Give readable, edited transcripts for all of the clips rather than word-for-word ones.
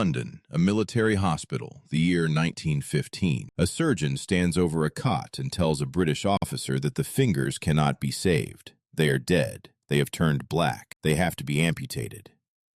London, a military hospital, the year 1915. A surgeon stands over a cot and tells a British officer that the fingers cannot be saved. They are dead. They have turned black. They have to be amputated.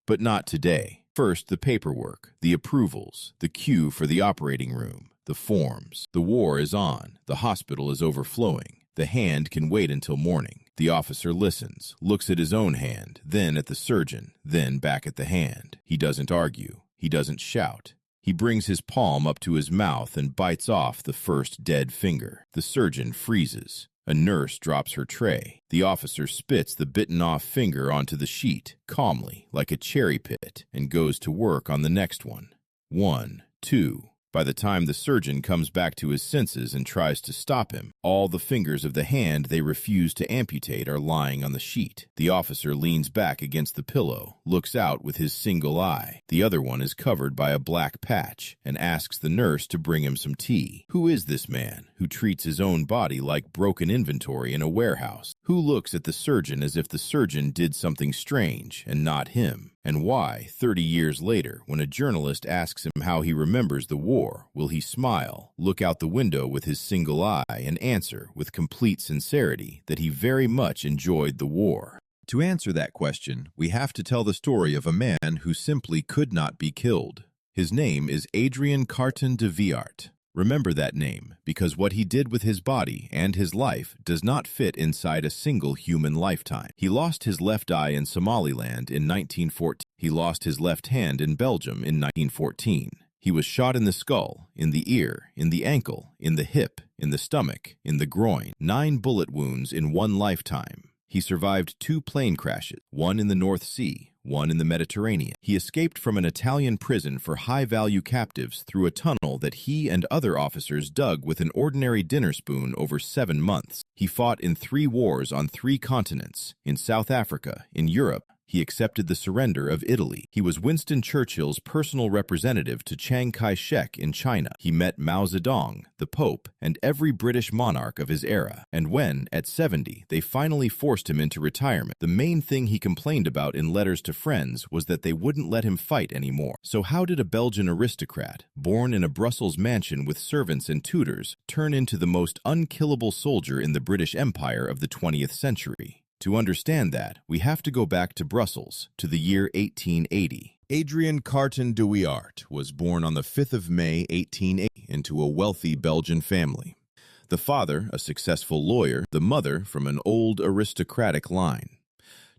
But not today. First, the paperwork, the approvals, the queue for the operating room, the forms. The war is on. The hospital is overflowing. The hand can wait until morning. The officer listens, looks at his own hand, then at the surgeon, then back at the hand. He doesn't argue. He doesn't shout. He brings his palm up to his mouth and bites off the first dead finger. The surgeon freezes. A nurse drops her tray. The officer spits the bitten-off finger onto the sheet, calmly, like a cherry pit, and goes to work on the next one. 1, 2. By the time the surgeon comes back to his senses and tries to stop him, all the fingers of the hand they refuse to amputate are lying on the sheet. The officer leans back against the pillow, looks out with his single eye. The other one is covered by a black patch, and asks the nurse to bring him some tea. Who is this man who treats his own body like broken inventory in a warehouse? Who looks at the surgeon as if the surgeon did something strange and not him? And why, 30 years later, when a journalist asks him how he remembers the war, will he smile, look out the window with his single eye, and answer with complete sincerity that he very much enjoyed the war? To answer that question, we have to tell the story of a man who simply could not be killed. His name is Adrian Carton de Wiart. Remember that name, because what he did with his body and his life does not fit inside a single human lifetime. He lost his left eye in Somaliland in 1914. He lost his left hand in Belgium in 1914. He was shot in the skull, in the ear, in the ankle, in the hip, in the stomach, in the groin. 9 bullet wounds in one lifetime. He survived 2 plane crashes, one in the North Sea, one in the Mediterranean. He escaped from an Italian prison for high-value captives through a tunnel that he and other officers dug with an ordinary dinner spoon over 7 months. He fought in 3 wars on 3 continents, in South Africa, in Europe. He accepted the surrender of Italy. He was Winston Churchill's personal representative to Chiang Kai-shek in China. He met Mao Zedong, the Pope, and every British monarch of his era. And when, at 70, they finally forced him into retirement, the main thing he complained about in letters to friends was that they wouldn't let him fight anymore. So how did a Belgian aristocrat, born in a Brussels mansion with servants and tutors, turn into the most unkillable soldier in the British Empire of the 20th century? To understand that, we have to go back to Brussels, to the year 1880. Adrian Carton de Wiart was born on the 5th of May, 1880, into a wealthy Belgian family. The father, a successful lawyer, the mother from an old aristocratic line.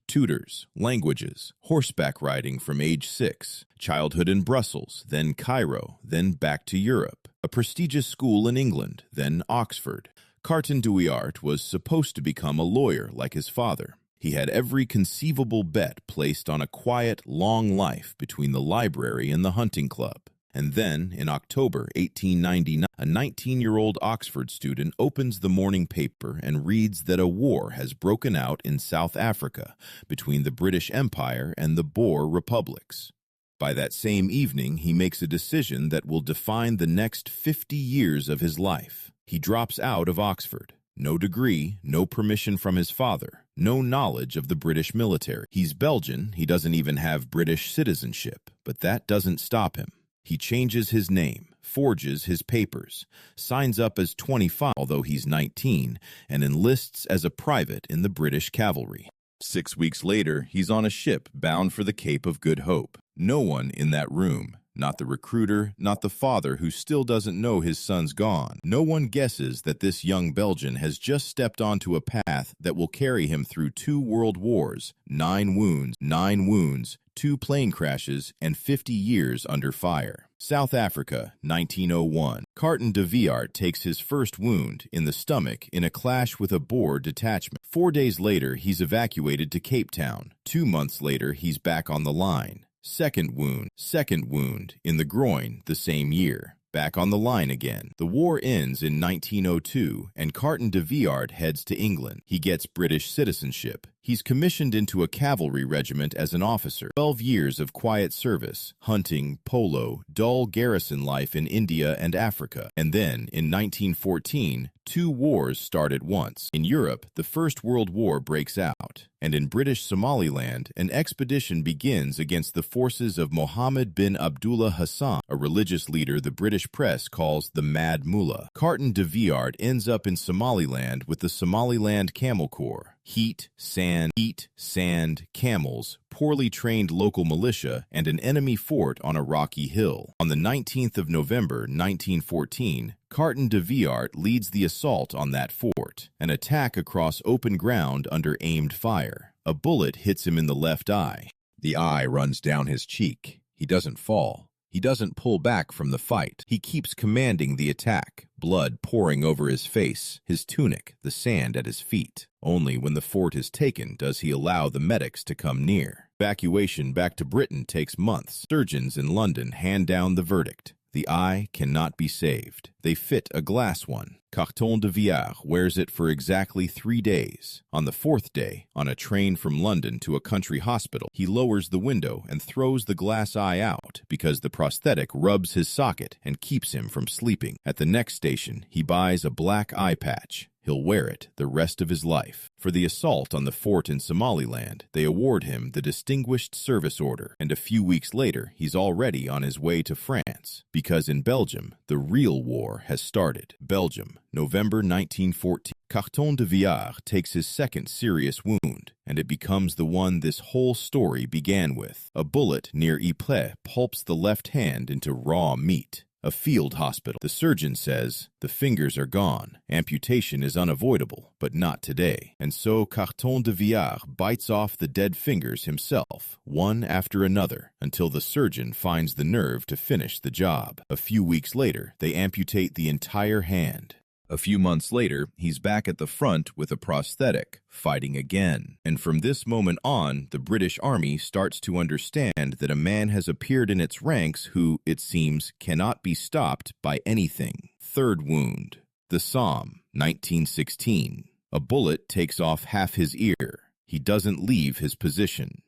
Tutors, languages, horseback riding from age 6, childhood in Brussels, then Cairo, then back to Europe, a prestigious school in England, then Oxford. Carton de Wiart was supposed to become a lawyer like his father. He had every conceivable bet placed on a quiet, long life between the library and the hunting club. And then, in October 1899, a 19-year-old Oxford student opens the morning paper and reads that a war has broken out in South Africa between the British Empire and the Boer republics. By that same evening, he makes a decision that will define the next 50 years of his life. He drops out of Oxford. No degree, no permission from his father, no knowledge of the British military. He's Belgian, he doesn't even have British citizenship, but that doesn't stop him. He changes his name, forges his papers, signs up as 25, although he's 19, and enlists as a private in the British cavalry. 6 weeks later, he's on a ship bound for the Cape of Good Hope. No one in that room, not the recruiter, not the father who still doesn't know his son's gone. No one guesses that this young Belgian has just stepped onto a path that will carry him through 2 world wars, 9 wounds, 2 plane crashes, and 50 years under fire. South Africa, 1901. Carton de Wiart takes his first wound in the stomach in a clash with a Boer detachment. 4 days later, he's evacuated to Cape Town. 2 months later, he's back on the line. Second wound, in the groin the same year. Back on the line again. The war ends in 1902, and Carton de Wiart heads to England. He gets British citizenship. He's commissioned into a cavalry regiment as an officer. 12 years of quiet service, hunting, polo, dull garrison life in India and Africa. And then, in 1914, 2 wars start at once. In Europe, the First World War breaks out, and in British Somaliland, an expedition begins against the forces of Mohammed bin Abdullah Hassan, a religious leader the British press calls the Mad Mullah. Carton de Wiart ends up in Somaliland with the Somaliland Camel Corps. Heat, sand, camels, poorly trained local militia, and an enemy fort on a rocky hill. On the 19th of November, 1914, Carton de Wiart leads the assault on that fort, an attack across open ground under aimed fire. A bullet hits him in the left eye. The eye runs down his cheek. He doesn't fall. He doesn't pull back from the fight. He keeps commanding the attack, blood pouring over his face, his tunic, the sand at his feet. Only when the fort is taken does he allow the medics to come near. Evacuation back to Britain takes months. Surgeons in London hand down the verdict. The eye cannot be saved. They fit a glass one. Carton de Wiart wears it for exactly 3 days. On the 4th day, on a train from London to a country hospital, he lowers the window and throws the glass eye out because the prosthetic rubs his socket and keeps him from sleeping. At the next station, he buys a black eye patch. He'll wear it the rest of his life. For the assault on the fort in Somaliland, they award him the Distinguished Service Order, and a few weeks later, he's already on his way to France, because in Belgium, the real war has started. Belgium, November 1914. Carton de Wiart takes his second serious wound, and it becomes the one this whole story began with. A bullet near Ypres pulps the left hand into raw meat. A field hospital. The surgeon says, the fingers are gone. Amputation is unavoidable, but not today. And so Carton de Wiart bites off the dead fingers himself, one after another, until the surgeon finds the nerve to finish the job. A few weeks later, they amputate the entire hand. A few months later, he's back at the front with a prosthetic, fighting again. And from this moment on, the British Army starts to understand that a man has appeared in its ranks who, it seems, cannot be stopped by anything. Third wound. The Somme, 1916. A bullet takes off half his ear. He doesn't leave his position.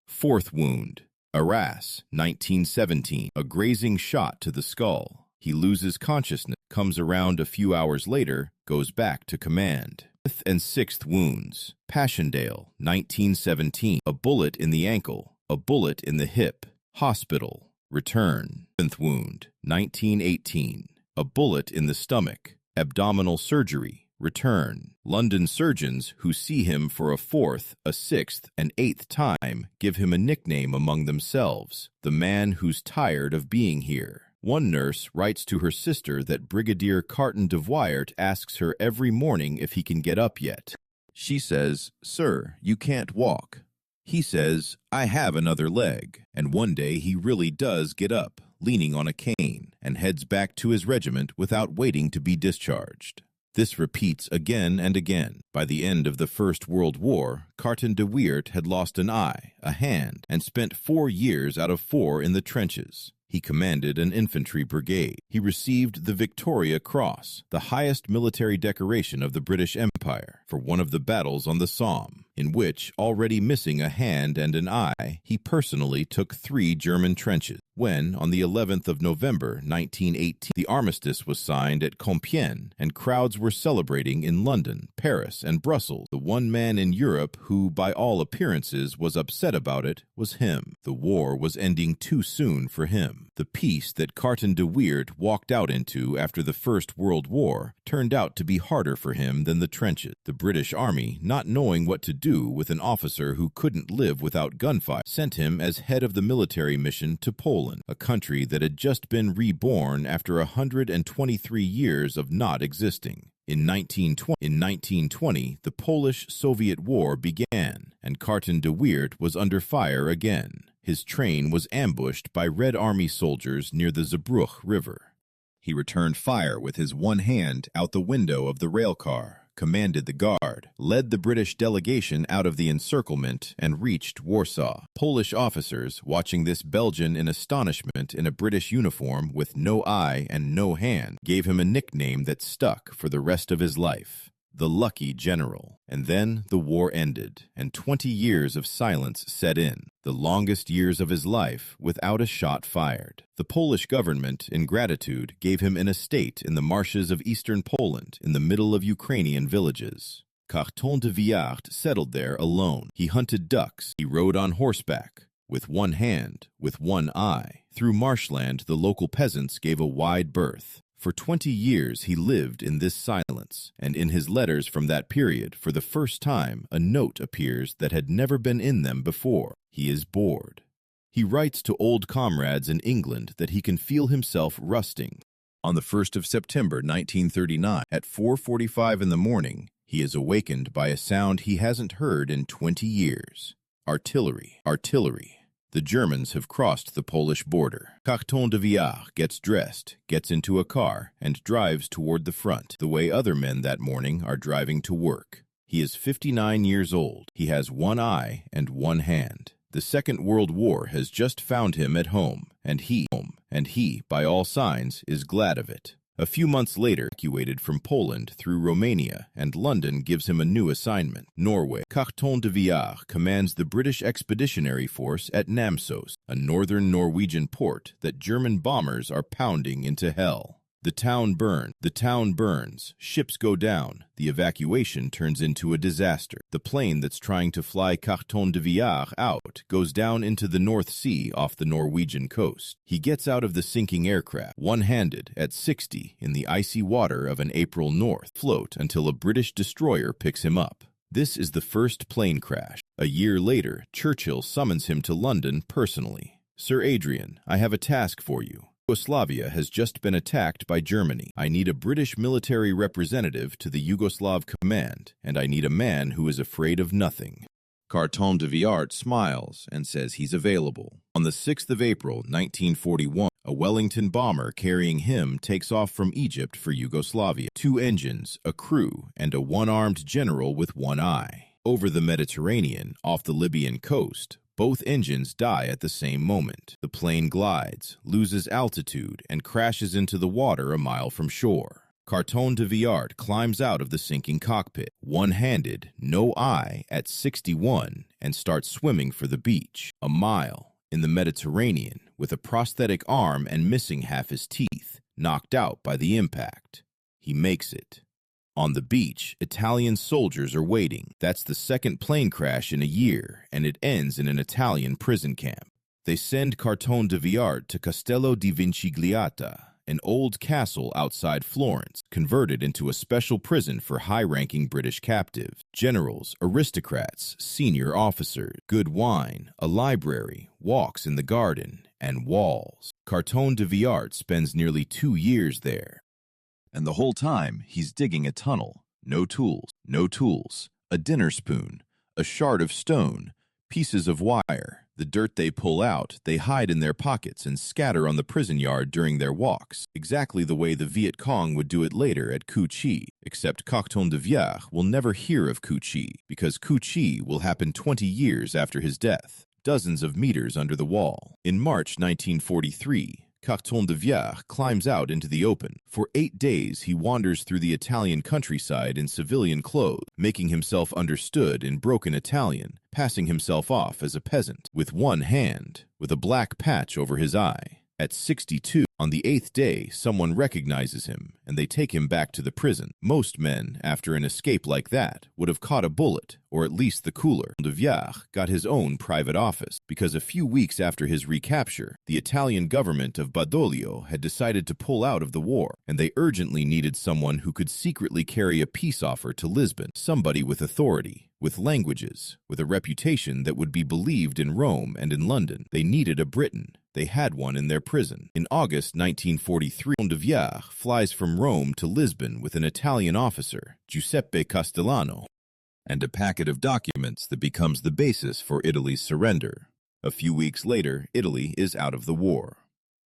Fourth wound. Arras, 1917. A grazing shot to the skull. He loses consciousness, comes around a few hours later, goes back to command. Fifth and sixth wounds. Passchendaele, 1917. A bullet in the ankle, a bullet in the hip. Hospital. Return. Seventh wound. 1918. A bullet in the stomach. Abdominal surgery. Return. London surgeons who see him for a 4th, a 6th, and 8th time give him a nickname among themselves, the man who's tired of being here. One nurse writes to her sister that Brigadier Carton de Wiart asks her every morning if he can get up yet. She says, "Sir, you can't walk." He says, "I have another leg." And one day he really does get up, leaning on a cane, and heads back to his regiment without waiting to be discharged. This repeats again and again. By the end of the First World War, Carton de Wiart had lost an eye, a hand, and spent 4 years out of 4 in the trenches. He commanded an infantry brigade. He received the Victoria Cross, the highest military decoration of the British Empire, for one of the battles on the Somme, in which, already missing a hand and an eye, he personally took 3 German trenches. When, on the 11th of November, 1918, the armistice was signed at Compiègne, and crowds were celebrating in London, Paris, and Brussels, the one man in Europe who, by all appearances, was upset about it was him. The war was ending too soon for him. The peace that Carton de Wiart walked out into after the First World War turned out to be harder for him than the trenches. The British Army, not knowing what to do with an officer who couldn't live without gunfire, sent him as head of the military mission to Poland, a country that had just been reborn after 123 years of not existing. In 1920, the Polish-Soviet War began, and Carton de Wiart was under fire again. His train was ambushed by Red Army soldiers near the Zeebrugge River. He returned fire with his one hand out the window of the railcar, commanded the guard, led the British delegation out of the encirclement, and reached Warsaw. Polish officers, watching this Belgian in astonishment in a British uniform with no eye and no hand, gave him a nickname that stuck for the rest of his life: The lucky general. And then the war ended, and 20 years of silence set in, the longest years of his life without a shot fired. The Polish government, in gratitude, gave him an estate in the marshes of eastern Poland, in the middle of Ukrainian villages. Carton de Wiart settled there alone. He hunted ducks. He rode on horseback. With one hand, with one eye. Through marshland, the local peasants gave a wide berth. For 20 years he lived in this silence, and in his letters from that period, for the first time, a note appears that had never been in them before. He is bored. He writes to old comrades in England that he can feel himself rusting. On the 1st of September 1939, at 4:45 in the morning, he is awakened by a sound he hasn't heard in 20 years. Artillery, artillery. The Germans have crossed the Polish border. Carton de Wiart gets dressed, gets into a car, and drives toward the front, the way other men that morning are driving to work. He is 59 years old. He has one eye and one hand. The Second World War has just found him at home, and he, by all signs, is glad of it. A few months later, evacuated from Poland through Romania, and London gives him a new assignment. Norway. Carton de Wiart commands the British Expeditionary Force at Namsos, a northern Norwegian port that German bombers are pounding into hell. The town burns, ships go down, the evacuation turns into a disaster. The plane that's trying to fly Carton de Wiart out goes down into the North Sea off the Norwegian coast. He gets out of the sinking aircraft, one-handed, at 60, in the icy water of an April north, float until a British destroyer picks him up. This is the first plane crash. A year later, Churchill summons him to London personally. Sir Adrian, I have a task for you. Yugoslavia has just been attacked by Germany. I need a British military representative to the Yugoslav command, and I need a man who is afraid of nothing. Carton de Wiart smiles and says he's available. On the 6th of April, 1941, a Wellington bomber carrying him takes off from Egypt for Yugoslavia. 2 engines, a crew, and a one-armed general with one eye. Over the Mediterranean, off the Libyan coast, both engines die at the same moment. The plane glides, loses altitude, and crashes into the water a mile from shore. Carton de Wiart climbs out of the sinking cockpit, one-handed, no eye, at 61, and starts swimming for the beach. A mile, in the Mediterranean, with a prosthetic arm and missing half his teeth, knocked out by the impact. He makes it. On the beach, Italian soldiers are waiting. That's the second plane crash in a year, and it ends in an Italian prison camp. They send Carton de Wiart to Castello di Vincigliata, an old castle outside Florence, converted into a special prison for high-ranking British captives. Generals, aristocrats, senior officers, good wine, a library, walks in the garden, and walls. Carton de Wiart spends nearly 2 years there. And the whole time, he's digging a tunnel. No tools, a dinner spoon, a shard of stone, pieces of wire. The dirt they pull out, they hide in their pockets and scatter on the prison yard during their walks, exactly the way the Viet Cong would do it later at Cu Chi, except Carton de Wiart will never hear of Cu Chi, because Cu Chi will happen 20 years after his death, dozens of meters under the wall. In March 1943, Carton de Wiart climbs out into the open. For 8 days, he wanders through the Italian countryside in civilian clothes, making himself understood in broken Italian, passing himself off as a peasant, with one hand, with a black patch over his eye. At 62, on the 8th day, someone recognizes him, and they take him back to the prison. Most men, after an escape like that, would have caught a bullet, or at least the cooler. De Wiart got his own private office, because a few weeks after his recapture, the Italian government of Badoglio had decided to pull out of the war, and they urgently needed someone who could secretly carry a peace offer to Lisbon, somebody with authority, with languages, with a reputation that would be believed in Rome and in London. They needed a Briton. They had one in their prison. In August 1943, de Wiart flies from Rome to Lisbon with an Italian officer, Giuseppe Castellano, and a packet of documents that becomes the basis for Italy's surrender. A few weeks later, Italy is out of the war.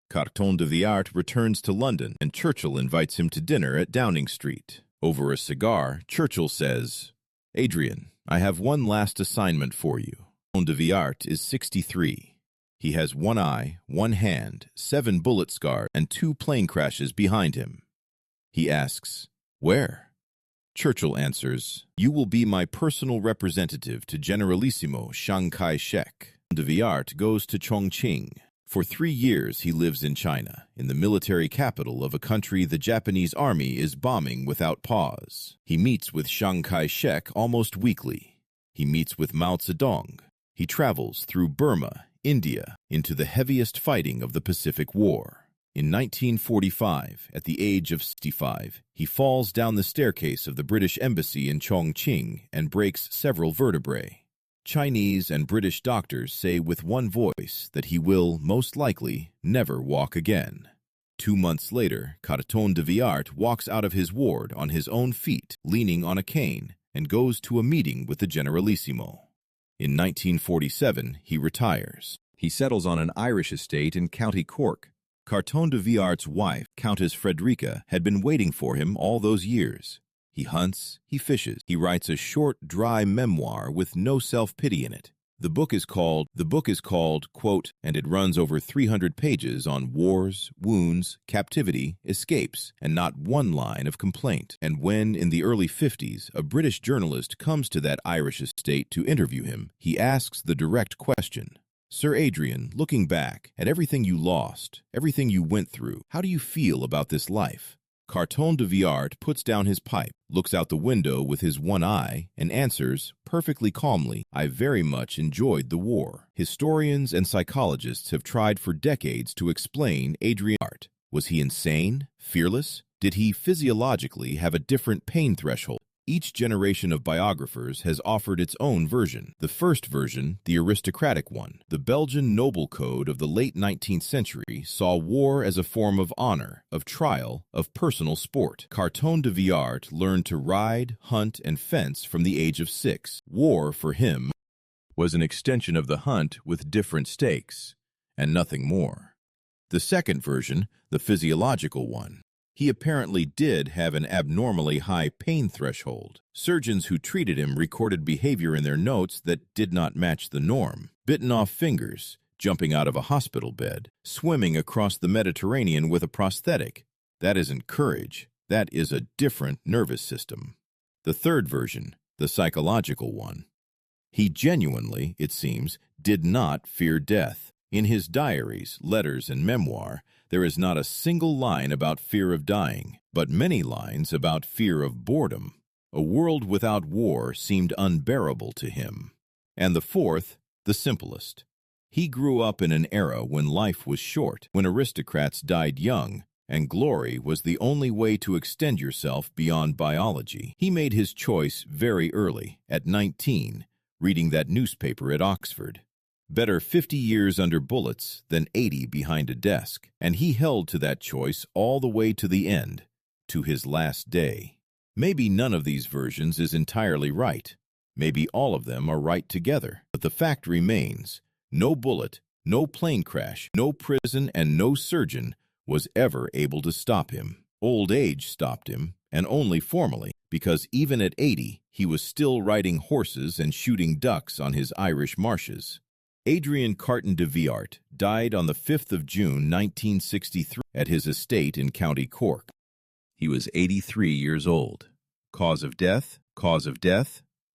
Carton de Wiart returns to London, and Churchill invites him to dinner at Downing Street. Over a cigar, Churchill says, "Adrian, I have one last assignment for you." Carton de Wiart is 63. He has one eye, one hand, 7 bullet scars, and 2 plane crashes behind him. He asks, "Where?" Churchill answers, "You will be my personal representative to Generalissimo Chiang Kai-shek." De Wiart goes to Chongqing. For 3 years he lives in China, in the military capital of a country the Japanese army is bombing without pause. He meets with Chiang Kai-shek almost weekly. He meets with Mao Zedong. He travels through Burma, India, into the heaviest fighting of the Pacific War. In 1945, at the age of 65, he falls down the staircase of the British Embassy in Chongqing and breaks several vertebrae. Chinese and British doctors say with one voice that he will, most likely, never walk again. 2 months later, Carton de Wiart walks out of his ward on his own feet, leaning on a cane, and goes to a meeting with the Generalissimo. In 1947, he retires. He settles on an Irish estate in County Cork. Carton de Wiart's wife, Countess Frederica, had been waiting for him all those years. He hunts, he fishes, he writes a short, dry memoir with no self-pity in it. The book is called, quote, and it runs over 300 pages on wars, wounds, captivity, escapes, and not one line of complaint. And when, in the early 50s, a British journalist comes to that Irish estate to interview him, he asks the direct question, "Sir Adrian, looking back at everything you lost, everything you went through, how do you feel about this life?" Carton de Wiart puts down his pipe, looks out the window with his one eye, and answers, perfectly calmly, "I very much enjoyed the war." Historians and psychologists have tried for decades to explain Adrian Carton. Was he insane? Fearless? Did he physiologically have a different pain threshold? Each generation of biographers has offered its own version. The first version, the aristocratic one. The Belgian noble code of the late 19th century saw war as a form of honor, of trial, of personal sport. Carton de Wiart learned to ride, hunt, and fence from the age of 6. War, for him, was an extension of the hunt with different stakes, and nothing more. The second version, the physiological one. He apparently did have an abnormally high pain threshold. Surgeons who treated him recorded behavior in their notes that did not match the norm. Bitten off fingers, jumping out of a hospital bed, swimming across the Mediterranean with a prosthetic. That isn't courage. That is a different nervous system. The third version, the psychological one. He genuinely, it seems, did not fear death. In his diaries, letters, and memoir, there is not a single line about fear of dying, but many lines about fear of boredom. A world without war seemed unbearable to him. And the fourth, the simplest. He grew up in an era when life was short, when aristocrats died young, and glory was the only way to extend yourself beyond biology. He made his choice very early, at 19, reading that newspaper at Oxford. Better 50 years under bullets than 80 behind a desk, and he held to that choice all the way to the end, to his last day. Maybe none of these versions is entirely right. Maybe all of them are right together. But the fact remains, no bullet, no plane crash, no prison, and no surgeon was ever able to stop him. Old age stopped him, and only formally, because even at 80, he was still riding horses and shooting ducks on his Irish marshes. Adrian Carton de Wiart died on the 5th of June, 1963, at his estate in County Cork. He was 83 years old. Cause of death?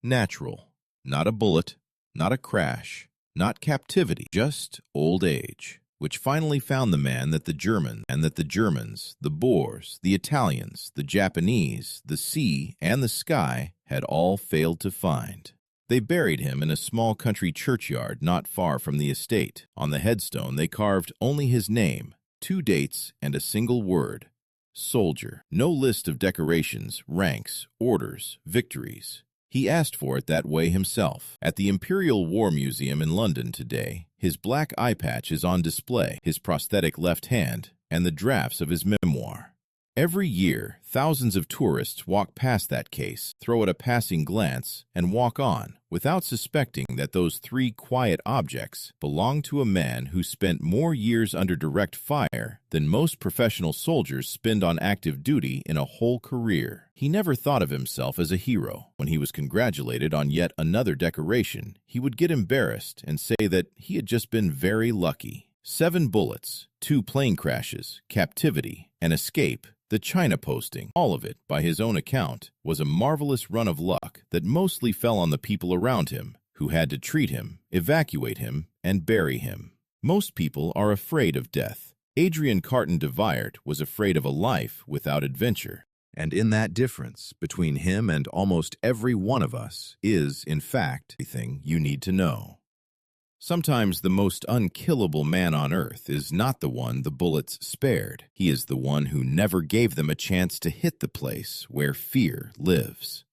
Natural. Not a bullet, not a crash, not captivity, just old age, which finally found the man that the Germans, the Boers, the Italians, the Japanese, the sea, and the sky had all failed to find. They buried him in a small country churchyard not far from the estate. On the headstone, they carved only his name, 2 dates, and a single word, soldier. No list of decorations, ranks, orders, victories. He asked for it that way himself. At the Imperial War Museum in London today, his black eye patch is on display, his prosthetic left hand, and the drafts of his memoir. Every year, thousands of tourists walk past that case, throw it a passing glance, and walk on, without suspecting that those 3 quiet objects belong to a man who spent more years under direct fire than most professional soldiers spend on active duty in a whole career. He never thought of himself as a hero. When he was congratulated on yet another decoration, he would get embarrassed and say that he had just been very lucky. 7 bullets, 2 plane crashes, captivity, and escape, The China posting, all of it, by his own account, was a marvelous run of luck that mostly fell on the people around him, who had to treat him, evacuate him, and bury him. Most people are afraid of death. Adrian Carton de Wiart was afraid of a life without adventure. And in that difference between him and almost every one of us is, in fact, everything you need to know. Sometimes the most unkillable man on earth is not the one the bullets spared. He is the one who never gave them a chance to hit the place where fear lives.